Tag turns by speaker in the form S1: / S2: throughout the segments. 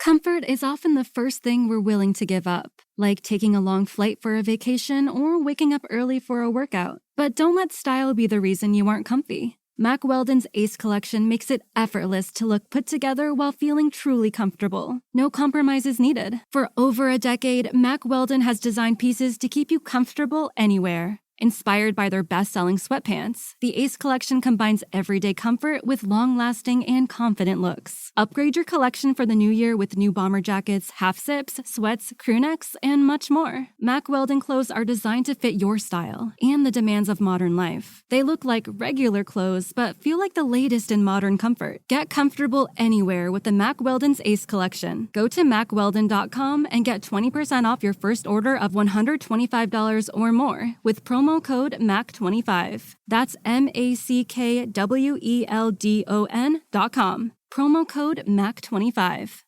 S1: Comfort is often the first thing we're willing to give up, like taking a long flight for a vacation or waking up early for a workout. But don't let style be the reason you aren't comfy. Mack Weldon's Ace Collection makes it effortless to look put together while feeling truly comfortable. No compromises needed. For over a decade, Mack Weldon has designed pieces to keep you comfortable anywhere. Inspired by their best-selling sweatpants, the Ace Collection combines everyday comfort with long-lasting and confident looks. Upgrade your collection for the new year with new bomber jackets, half-zips, sweats, crew necks, and much more. Mack Weldon clothes are designed to fit your style and the demands of modern life. They look like regular clothes, but feel like the latest in modern comfort. Get comfortable anywhere with the Mack Weldon's Ace Collection. Go to MackWeldon.com and get 20% off your first order of $125 or more with promo code MAC25. That's MackWeldon.com. Promo code MAC25.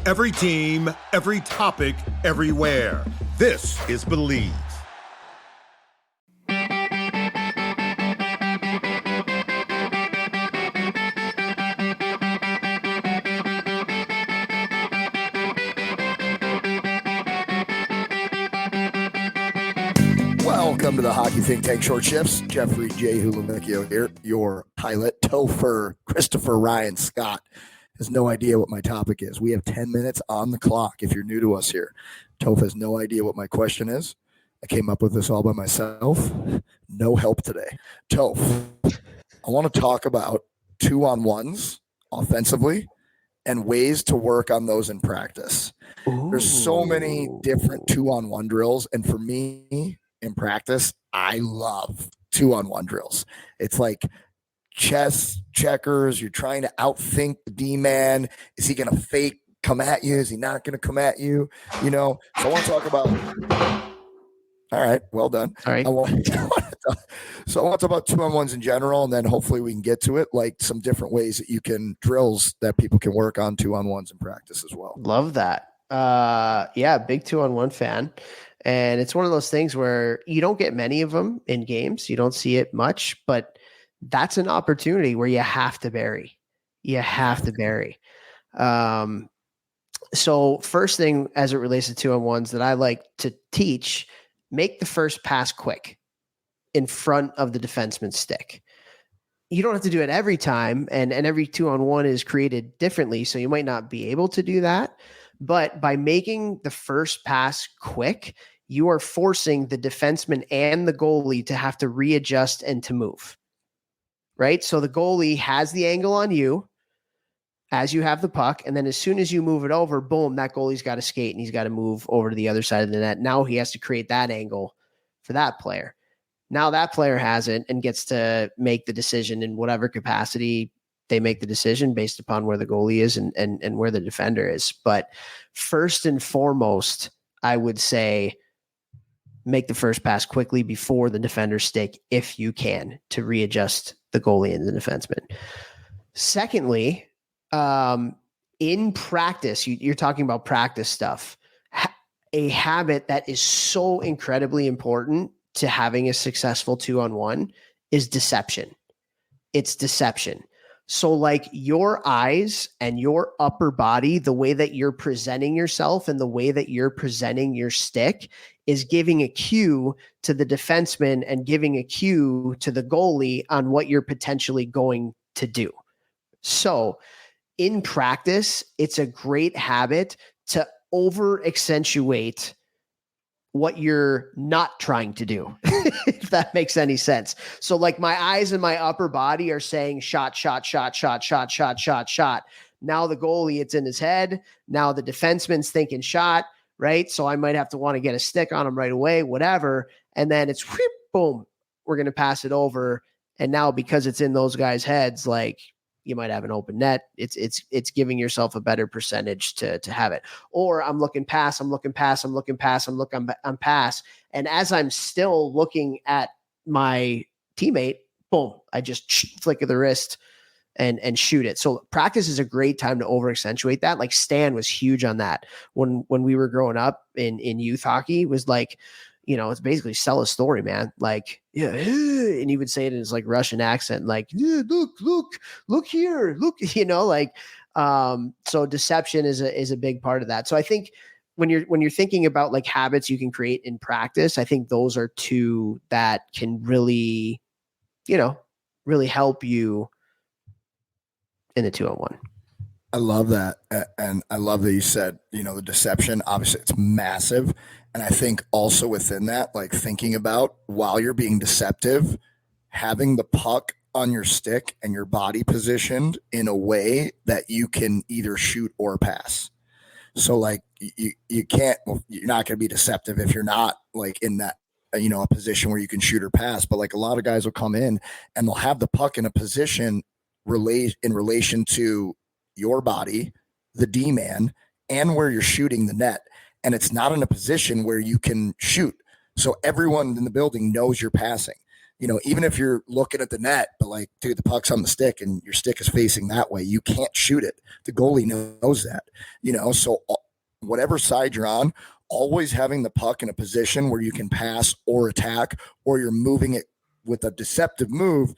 S2: Every team, every topic, everywhere. This is Believe.
S3: Welcome to the Hockey Think Tank Short Shifts. Jeffrey J. Hulamicchio here, your pilot. Topher Christopher Ryan Scott has no idea what my topic is. We have 10 minutes on the clock if you're new to us here. Toph has no idea what my question is. I came up with this all by myself. No help today. Toph, I want to talk about 2-on-1s offensively and ways to work on those in practice. Ooh. There's so many different 2-on-1 drills, and for me, in practice, I love 2-on-1 drills. It's like chess checkers. You're trying to outthink the D-man. Is he going to fake come at you? Is he not going to come at you? You know, so I want to talk about – all right, well done.
S4: All right.
S3: So I want to talk about 2-on-1s in general, and then hopefully we can get to it, like some different ways that you can – drills that people can work on 2-on-1s in practice as well.
S4: Love that. Yeah, big 2-on-1 fan. And it's one of those things where you don't get many of them in games. You don't see it much, but that's an opportunity where you have to bury. You have to bury. So first thing as it relates to 2-on-1s that I like to teach, make the first pass quick in front of the defenseman's stick. You don't have to do it every time, and every 2-on-1 is created differently, so you might not be able to do that. But by making the first pass quick, you are forcing the defenseman and the goalie to have to readjust and to move, right? So the goalie has the angle on you as you have the puck, and then as soon as you move it over, boom, that goalie's got to skate and he's got to move over to the other side of the net. Now he has to create that angle for that player. Now that player has it and gets to make the decision in whatever capacity they make the decision based upon where the goalie is and where the defender is. But first and foremost, I would say make the first pass quickly before the defender's stick if you can, to readjust the goalie and the defenseman. Secondly, in practice, you're talking about practice stuff. A habit that is so incredibly important to having a successful 2-on-1 is deception. It's deception. So like your eyes and your upper body, the way that you're presenting yourself and the way that you're presenting your stick is giving a cue to the defenseman and giving a cue to the goalie on what you're potentially going to do. So in practice, it's a great habit to over accentuate what you're not trying to do, if that makes any sense. So like my eyes and my upper body are saying shot, shot, shot, shot, shot, shot, shot, shot. Now the goalie, it's in his head. Now the defenseman's thinking shot, right? So I might have to want to get a stick on him right away, whatever. And then it's whoop, boom, we're going to pass it over. And now because it's in those guys' heads, like you might have an open net. It's giving yourself a better percentage to have it. Or I'm looking pass. And as I'm still looking at my teammate, boom, I just flick of the wrist and shoot it. So practice is a great time to over accentuate that. Like Stan was huge on that when we were growing up in youth hockey. Was like, you know, it's basically sell a story, man. Like, yeah, and he would say it in his like Russian accent, like, yeah, look here, look, you know, like, So deception is a big part of that. So I think when you're thinking about like habits you can create in practice, I think those are two that can really, really help you in the 2-on-1.
S3: I love that. And I love that you said, the deception, obviously it's massive. And I think also within that, like thinking about while you're being deceptive, having the puck on your stick and your body positioned in a way that you can either shoot or pass. So like you can't, you're not going to be deceptive if you're not like in that, a position where you can shoot or pass. But like a lot of guys will come in and they'll have the puck in a position in relation to your body, the D man, and where you're shooting the net. And it's not in a position where you can shoot. So everyone in the building knows you're passing. Even if you're looking at the net, but like, dude, the puck's on the stick and your stick is facing that way, you can't shoot it. The goalie knows that, so whatever side you're on, always having the puck in a position where you can pass or attack, or you're moving it with a deceptive move,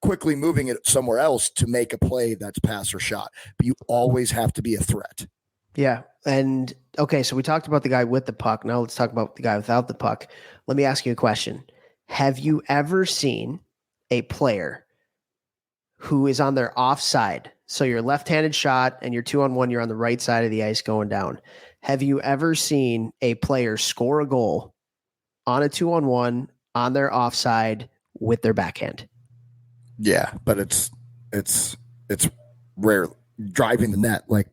S3: quickly moving it somewhere else to make a play that's pass or shot. But you always have to be a threat.
S4: Yeah. And okay, so we talked about the guy with the puck. Now let's talk about the guy without the puck. Let me ask you a question. Have you ever seen a player who is on their offside? So you're left-handed shot and you're 2-on-1, you're on the right side of the ice going down. Have you ever seen a player score a goal on a 2-on-1 on their offside with their backhand?
S3: Yeah, but it's rare. Driving the net, like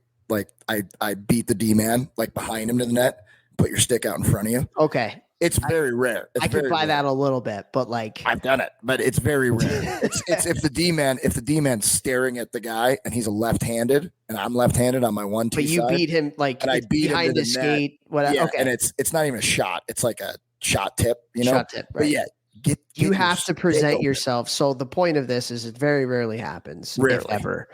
S3: I beat the D man like behind him to the net, put your stick out in front of you.
S4: Okay.
S3: It's very rare.
S4: I could buy that a little bit, but like
S3: I've done it, but it's very rare. it's if the D man's staring at the guy and he's a left-handed and I'm left-handed on my 1-2
S4: but you
S3: side,
S4: beat him like
S3: and I beat
S4: behind
S3: him to
S4: the
S3: the
S4: skate, whatever.
S3: Yeah,
S4: okay.
S3: and it's not even a shot. It's like a shot tip,
S4: Shot tip, right.
S3: But yeah,
S4: you have to present yourself. So the point of this is it very rarely happens, if ever.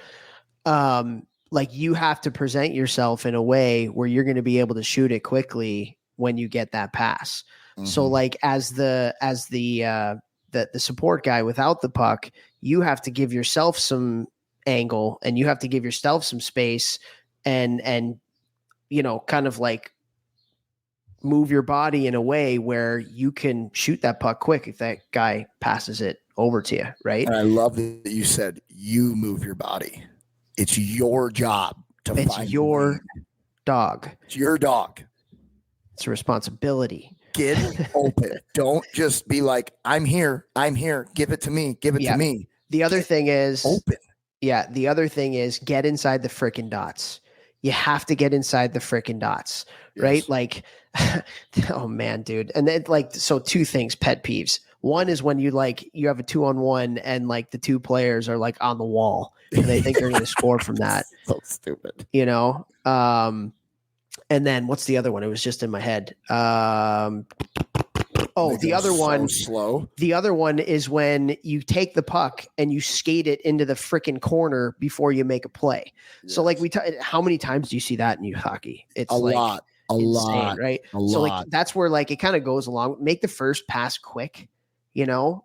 S4: Like you have to present yourself in a way where you're going to be able to shoot it quickly when you get that pass. Mm-hmm. So like as the support guy without the puck, you have to give yourself some angle and you have to give yourself some space and kind of like move your body in a way where you can shoot that puck quick if that guy passes it over to you, right?
S3: And I love that you said you move your body. It's your job to find
S4: your dog.
S3: It's your dog.
S4: It's a responsibility.
S3: Get open. Don't just be like, I'm here. Give it to me. Give it to me.
S4: The other thing is
S3: open.
S4: Yeah. The other thing is get inside the frickin' dots. You have to get inside the frickin' dots, right? Yes. Like, oh man, dude. And then so two things, pet peeves. One is when you have a 2-on-1 and like the two players are like on the wall and they think they're going to score from that.
S3: So stupid.
S4: And then what's the other one? It was just in my head. The other one.
S3: Slow.
S4: The other one is when you take the puck and you skate it into the freaking corner before you make a play. Yes. So like how many times do you see that in youth hockey? It's
S3: a lot,
S4: right?
S3: A
S4: so
S3: lot.
S4: Like that's where like it kind of goes along. Make the first pass quick,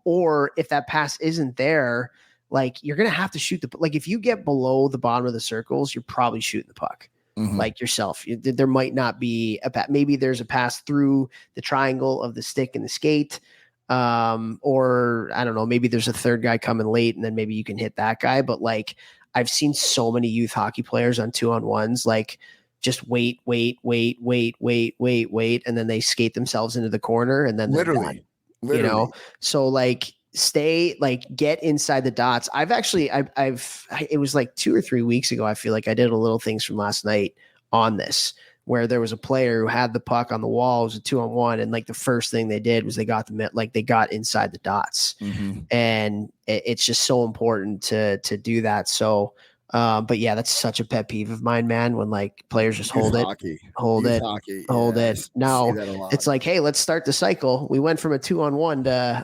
S4: or if that pass isn't there, like you're gonna have to shoot like if you get below the bottom of the circles, you're probably shooting the puck. Mm-hmm. Like yourself, there might not be maybe there's a pass through the triangle of the stick and the skate, or I don't know, maybe there's a third guy coming late and then maybe you can hit that guy. But like I've seen so many youth hockey players on 2-on-1s, like just wait, and then they skate themselves into the corner and then
S3: literally.
S4: So like get inside the dots. It was like 2 or 3 weeks ago. I feel like I did a little things from last night on this, where there was a player who had the puck on the wall. It was a 2-on-1. And like the first thing they did was they got inside the dots. Mm-hmm. And it's just so important to do that. So, but yeah, that's such a pet peeve of mine, man. When like players just hold it. Now it's like, hey, let's start the cycle. We went from a 2-on-1 to,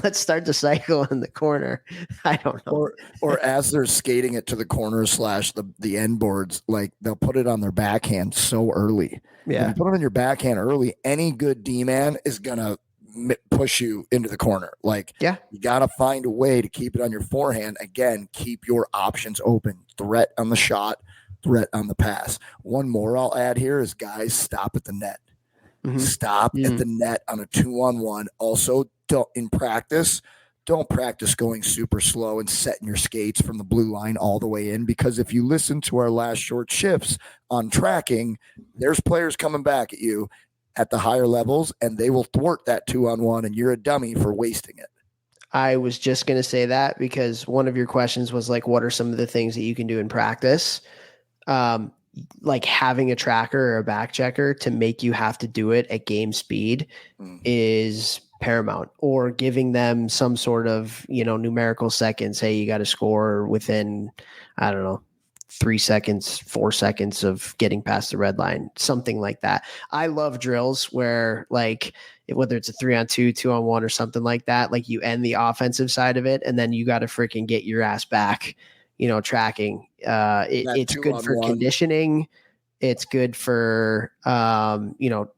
S4: let's start the cycle in the corner. I don't know.
S3: Or as they're skating it to the corner / the end boards, like they'll put it on their backhand so early.
S4: Yeah.
S3: If you put it on your backhand early, any good D-man is going to push you into the corner. Like,
S4: Yeah.
S3: you got to find a way to keep it on your forehand. Again, keep your options open. Threat on the shot, threat on the pass. One more I'll add here is, guys, stop at the net. Stop at the net on a 2-on-1. Also, in practice, don't practice going super slow and setting your skates from the blue line all the way in, because if you listen to our last short shifts on tracking, there's players coming back at you at the higher levels, and they will thwart that 2-on-1, and you're a dummy for wasting it.
S4: I was just going to say that, because one of your questions was like, what are some of the things that you can do in practice? Like having a tracker or a back checker to make you have to do it at game speed is paramount, or giving them some sort of, numerical seconds. Hey, you got to score within, I don't know, 3 seconds, 4 seconds of getting past the red line, something like that. I love drills where, like, whether it's a 3-on-2, 2-on-1 or something like that, like you end the offensive side of it and then you got to freaking get your ass back, tracking. It's good for conditioning. It's good for,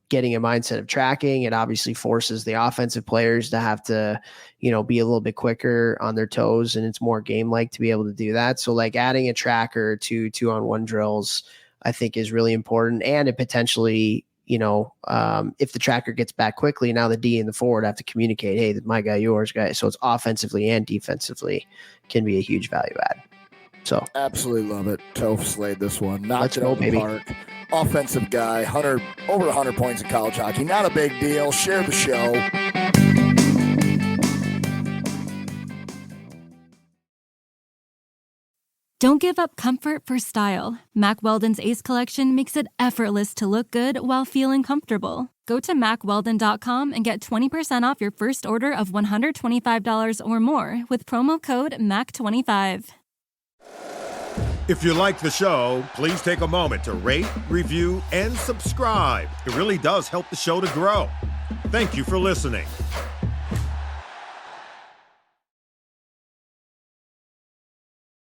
S4: getting a mindset of tracking. It obviously forces the offensive players to have to, be a little bit quicker on their toes, and it's more game-like to be able to do that. So, like, adding a tracker to 2-on-1 drills, I think, is really important. And it potentially, if the tracker gets back quickly, now the D and the forward have to communicate, hey, my guy, yours guy. So it's offensively and defensively can be a huge value add. So
S3: absolutely love it. Toph slayed this one.
S4: Let's go, baby.
S3: Park. Offensive guy, over 100 points in college hockey. Not a big deal. Share the show.
S1: Don't give up comfort for style. Mack Weldon's Ace Collection makes it effortless to look good while feeling comfortable. Go to MackWeldon.com and get 20% off your first order of $125 or more with promo code MACK25.
S2: If you like the show, please take a moment to rate, review, and subscribe. It really does help the show to grow. Thank you for listening.